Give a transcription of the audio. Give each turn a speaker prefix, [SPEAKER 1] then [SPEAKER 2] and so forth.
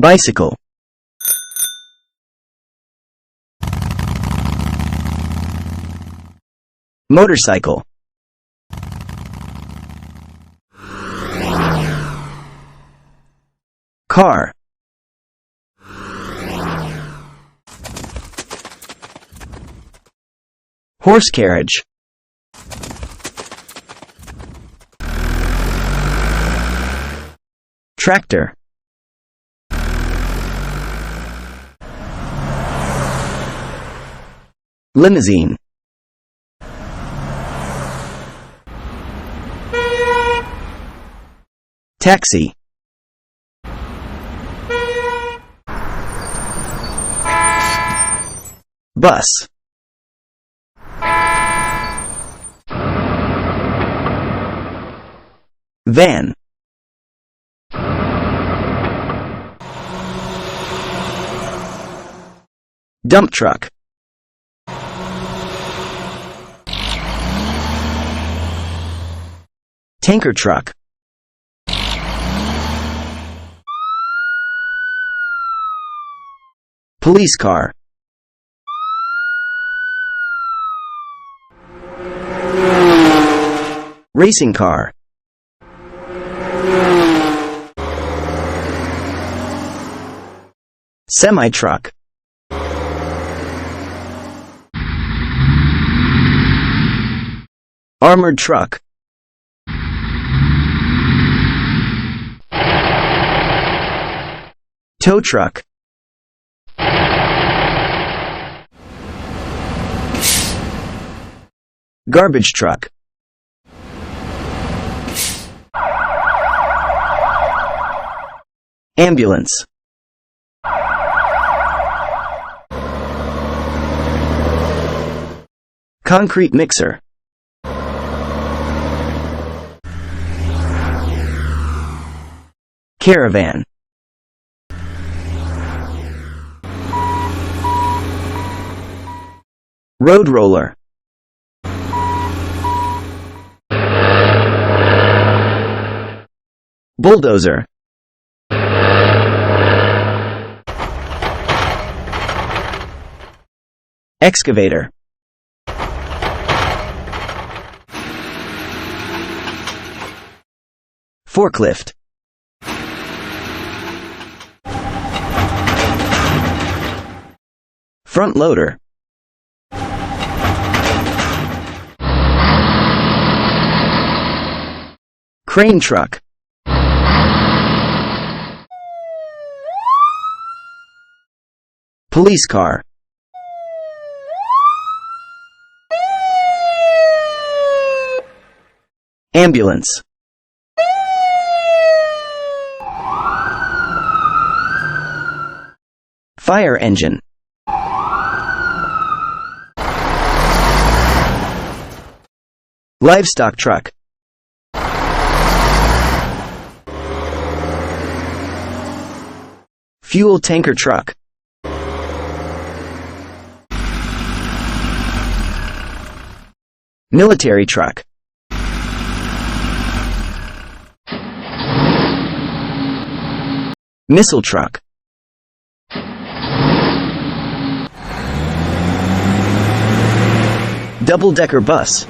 [SPEAKER 1] Bicycle. Motorcycle. Car. Horse carriage. Tractor. Limousine. Taxi. Bus. Van. Dump truck. Tanker truck. Police car. Racing car. Semi-truck. Armored truck. Tow truck. Garbage truck. Ambulance. Concrete mixer. Caravan. Road roller. Bulldozer. Excavator. Forklift. Front loader. Crane truck. Police car. Ambulance. Fire engine. Livestock truck. Fuel tanker truck. Military truck. Missile truck. Double-decker bus.